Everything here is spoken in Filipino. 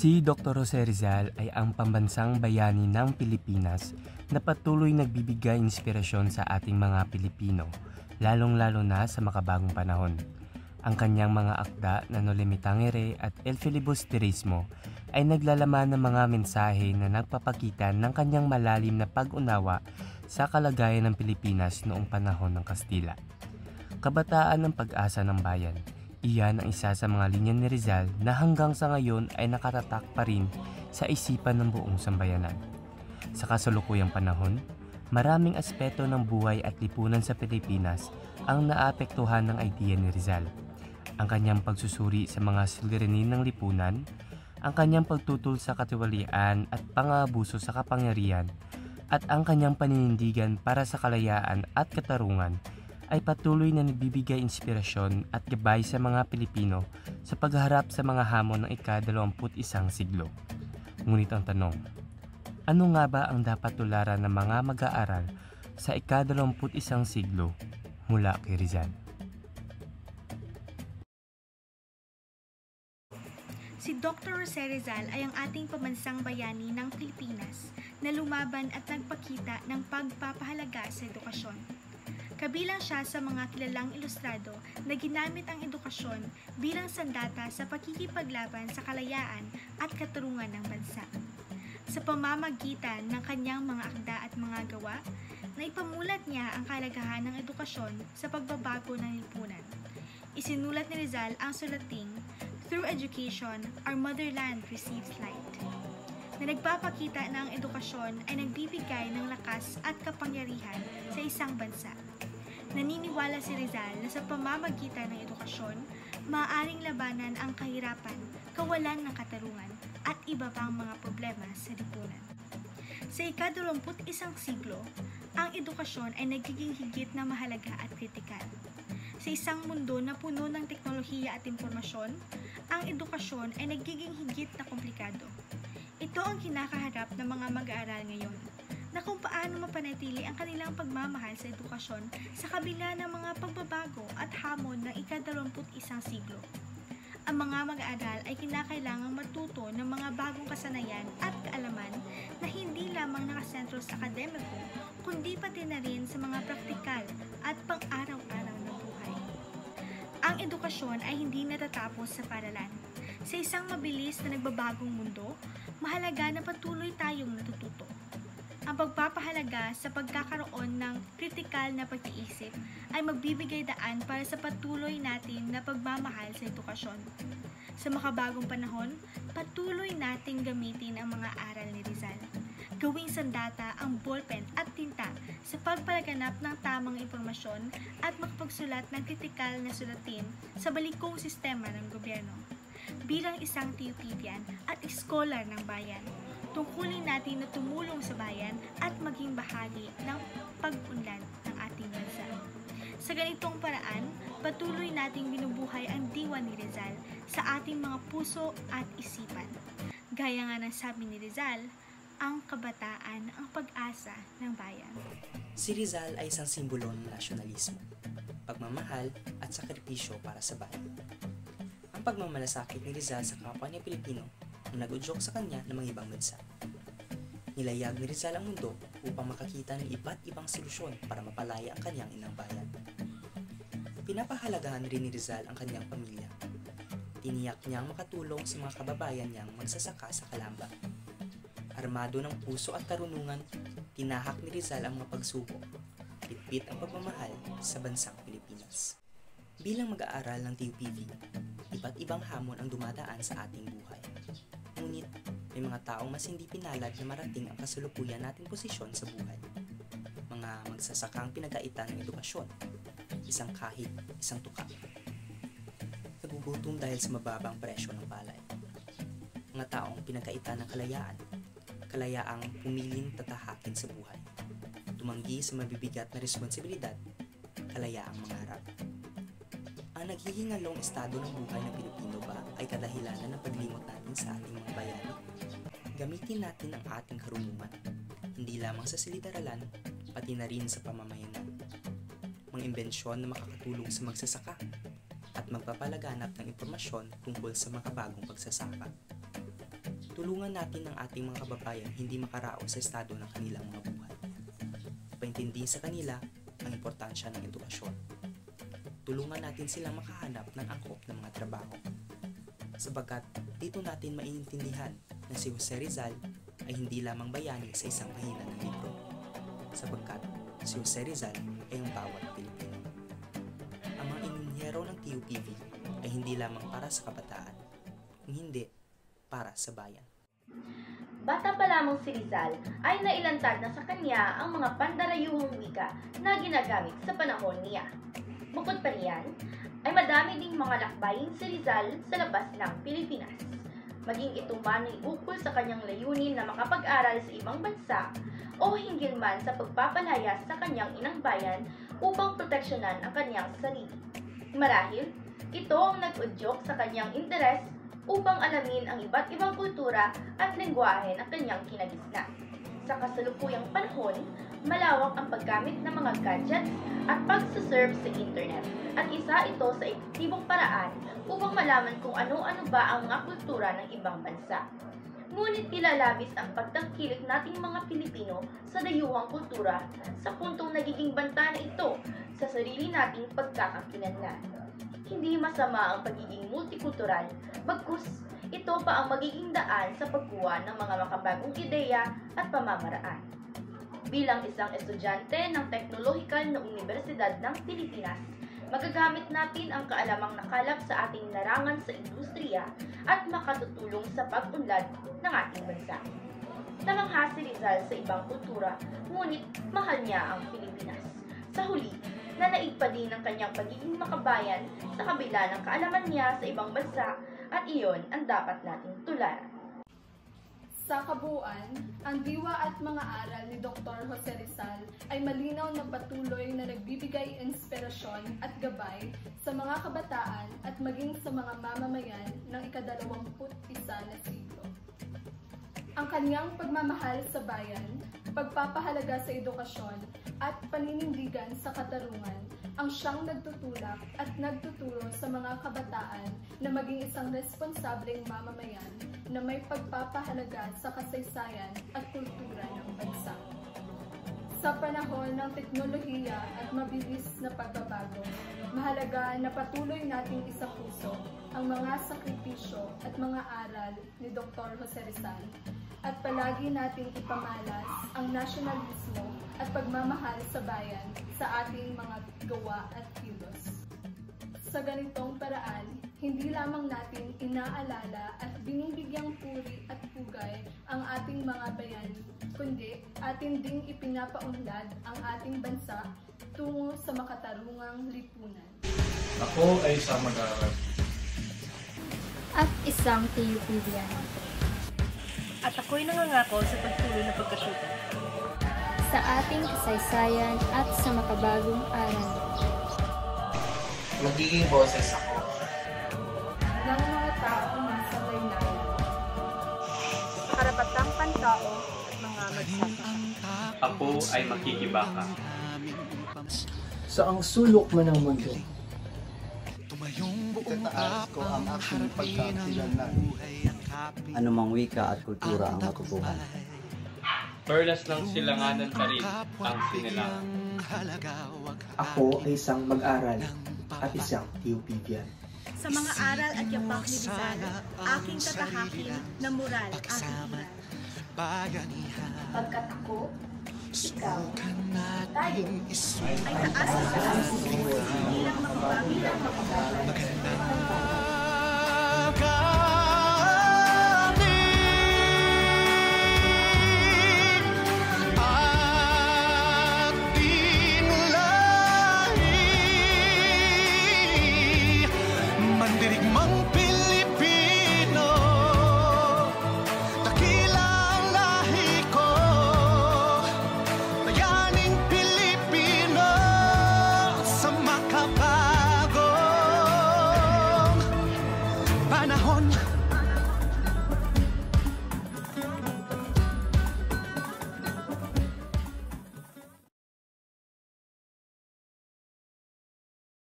Si Dr. Jose Rizal ay ang pambansang bayani ng Pilipinas na patuloy nagbibigay inspirasyon sa ating mga Pilipino, lalong-lalo na sa makabagong panahon. Ang kanyang mga akda na No Limitangere at El Filibusterismo ay naglalaman ng mga mensahe na nagpapakita ng kanyang malalim na pag-unawa sa kalagayan ng Pilipinas noong panahon ng Kastila. Kabataan ng pag-asa ng bayan. Iyan ang isa sa mga linya ni Rizal na hanggang sa ngayon ay nakatatak pa rin sa isipan ng buong sambayanan. Sa kasalukuyang panahon, maraming aspeto ng buhay at lipunan sa Pilipinas ang naapektuhan ng idea ni Rizal. Ang kanyang pagsusuri sa mga suliranin ng lipunan, ang kanyang pagtutol sa katiwalian at pang-aabuso sa kapangyarihan, at ang kanyang paninindigan para sa kalayaan at katarungan ay patuloy na nagbibigay inspirasyon at gabay sa mga Pilipino sa pagharap sa mga hamon ng ika-21 siglo. Ngunit ang tanong, ano nga ba ang dapat tularan ng mga mag-aaral sa ika-21 siglo mula kay Rizal? Si Dr. Jose Rizal ay ang ating pambansang bayani ng Pilipinas na lumaban at nagpakita ng pagpapahalaga sa edukasyon. Kabilang siya sa mga kilalang ilustrado na ginamit ang edukasyon bilang sandata sa pakikipaglaban sa kalayaan at katarungan ng bansa. Sa pamamagitan ng kanyang mga akda at mga gawa, naipamulat niya ang kahalagahan ng edukasyon sa pagbabago ng lipunan. Isinulat ni Rizal ang sulating "Through education, our motherland receives light", na nagpapakita na ang edukasyon ay nagbibigay ng lakas at kapangyarihan sa isang bansa. Naniniwala si Rizal na sa pamamagitan ng edukasyon, maaaring labanan ang kahirapan, kawalan ng katarungan, at iba pang mga problema sa lipunan. Sa ika-21 siglo, ang edukasyon ay nagiging higit na mahalaga at kritikal. Sa isang mundo na puno ng teknolohiya at impormasyon, ang edukasyon ay nagiging higit na komplikado. Ito ang kinakaharap ng mga mag-aaral ngayon, na kung paano mapanatili ang kanilang pagmamahal sa edukasyon sa kabila ng mga pagbabago at hamon ng ika-21 siglo. Ang mga mag-aaral ay kinakailangang matuto ng mga bagong kasanayan at kaalaman na hindi lamang nakasentro sa akademiko, kundi pati na rin sa mga praktikal at pang-araw-araw na buhay. Ang edukasyon ay hindi natatapos sa paaralan. Sa isang mabilis na nagbabagong mundo, mahalaga na patuloy tayong natututo. Ang pagpapahalaga sa pagkakaroon ng kritikal na pag-iisip ay magbibigay daan para sa patuloy natin na pagmamahal sa edukasyon. Sa makabagong panahon, patuloy nating gamitin ang mga aral ni Rizal. Gawing sandata ang ballpen at tinta sa pagpalaganap ng tamang impormasyon at makapagsulat ng kritikal na sulatin sa balikong sistema ng gobyerno. Bilang isang Tiyupidian at iskolar ng bayan, tungkulin natin na tumulong sa bayan at maging bahagi ng pag-unlad ng ating bansa. Sa ganitong paraan, patuloy nating binubuhay ang diwa ni Rizal sa ating mga puso at isipan. Gaya nga ng sabi ni Rizal, ang kabataan ang pag-asa ng bayan. Si Rizal ay isang simbolo ng nasyonalismo, pagmamahal at sakripisyo para sa bayan. Ang pagmamalasakit ni Rizal sa kapwa niya Pilipino ang nag-udyok sa kanya ng mga ibang bansa. Nilayag ni Rizal ang mundo upang makakita ng iba't ibang solusyon para mapalaya ang kanyang inang bayan. Pinapahalagahan rin ni Rizal ang kanyang pamilya. Tiniyak niyang makatulong sa mga kababayan niyang magsasaka sa Calamba. Armado ng puso at karunungan, tinahak ni Rizal ang mga pagsubok, pitpit ang pagmamahal sa bansang Pilipinas. Bilang mag-aaral ng TUPV, iba't ibang hamon ang dumadaan sa ating buhay. Ngunit, may mga taong mas hindi pinalad na marating ang kasalukuyan nating posisyon sa buhay. Mga magsasakang pinagkaitan ng edukasyon, isang kahig, isang tuka. Nagugutom dahil sa mababang presyo ng palay. Mga taong pinagkaitan ng kalayaan, kalayaang pumiling tatahakin sa buhay. Tumanggi sa mabibigat na responsibilidad, kalayaang mangarap. Ang naghihingalong estado ng buhay ng Pilipino ba ay kadahilanan ng paglimot natin sa ating mga bayani? Gamitin natin ang ating karunungan, hindi lamang sa silid-aralan, pati na rin sa pamamayanan. Mga imbensyon na makakatulong sa magsasaka at magpapalaganap ng impormasyon tungkol sa makabagong pagsasaka. Tulungan natin ang ating mga kababayan hindi makaraos sa estado ng kanilang mga buhay. Paintindihin sa kanila ang importansya ng edukasyon. Tulungan natin silang makahanap ng angkop ng mga trabaho. Sabagat dito natin maiintindihan na si Jose Rizal ay hindi lamang bayani sa isang pahina ng libro. Sapagkat si Jose Rizal ay ang bawat Pilipino. Ang mga inhinyero ng TUPV ay hindi lamang para sa kabataan, kung hindi para sa bayan. Bata pa lamang si Rizal ay nailantad na sa kanya ang mga pandarayuhang wika na ginagamit sa panahon niya. Bukod pa riyan, ay madami ding mga lakbayin si Rizal sa labas ng Pilipinas. Maging ito man ay ukol sa kanyang layunin na makapag-aral sa ibang bansa o hinggil man sa pagpapalaya sa kanyang inang bayan upang proteksyonan ang kanyang sarili. Marahil, ito ang nag-udyok sa kanyang interes upang alamin ang iba't ibang kultura at lengguwahe ng kanyang kinagisna. Sa kasalukuyang panahon, malawak ang paggamit ng mga gadgets at pagsaserve sa internet at isa ito sa epektibong paraan upang malaman kung ano-ano ba ang mga kultura ng ibang bansa. Ngunit tila labis ang pagtangkilik nating mga Pilipino sa dayuhang kultura sa puntong nagiging banta na ito sa sarili nating pagkakakilanlan. Hindi masama ang pagiging multikultural, bagkus ito pa ang magiging daan sa pagkuha ng mga makabagong ideya at pamamaraan. Bilang isang estudyante ng Teknolohikal na Universidad ng Pilipinas, magagamit natin ang kaalamang nakalap sa ating larangan sa industriya at makatutulong sa pag-unlad ng ating bansa. Namangha si Rizal sa ibang kultura, ngunit mahal niya ang Pilipinas. Sa huli, nanaig pa din ang kanyang pagiging makabayan sa kabila ng kaalaman niya sa ibang bansa at iyon ang dapat nating tularan. Sa kabuuan, ang diwa at mga aral ni Dr. Jose Rizal ay malinaw na patuloy na nagbibigay inspirasyon at gabay sa mga kabataan at maging sa mga mamamayan ng ika-21 na siglo. Ang kanyang pagmamahal sa bayan, pagpapahalaga sa edukasyon at paninindigan sa katarungan ang siyang nagtutulak at nagtuturo sa mga kabataan na maging isang responsableng mamamayan na may pagpapahalaga sa kasaysayan at kultura ng bansa. Sa panahon ng teknolohiya at mabilis na pagbabago, mahalaga na patuloy nating isapuso ang mga sakripisyo at mga aral ni Dr. Jose Rizal at palagi nating ipamalas ang nasyonalismo at pagmamahal sa bayan sa ating mga gawa at kilos. Sa ganitong paraan, hindi lamang natin inaalala at binibigyang puri at pugay ang ating mga bayani, kundi atin ding ipinapaunlad ang ating bansa tungo sa makatarungang lipunan. Ako ay isang mag-aaral. At isang TUPVian. At ako'y nangangako sa pagtuloy na pagkatuto sa ating kasaysayan at sa makabagong aral. Magiging boses ako Ng mga tao nasa baylayan. karapatang pantao at mga magsasaka. Ako ay makikibaka. Sa ang sulok man ng mundo. Itataas ko ang aking pagkakakilanlan. Anumang wika at kultura ang matutuhan. Perlas ng silanganan pa rin ang sinilangan. Ako ay isang mag-aral at isang TUPVian. Sa mga aral at yapak ni Rizal, aking tatahakin na moral aking hiral. Pagkat ako, ikaw, tayo, Ay taas sa taas, bilang makabago,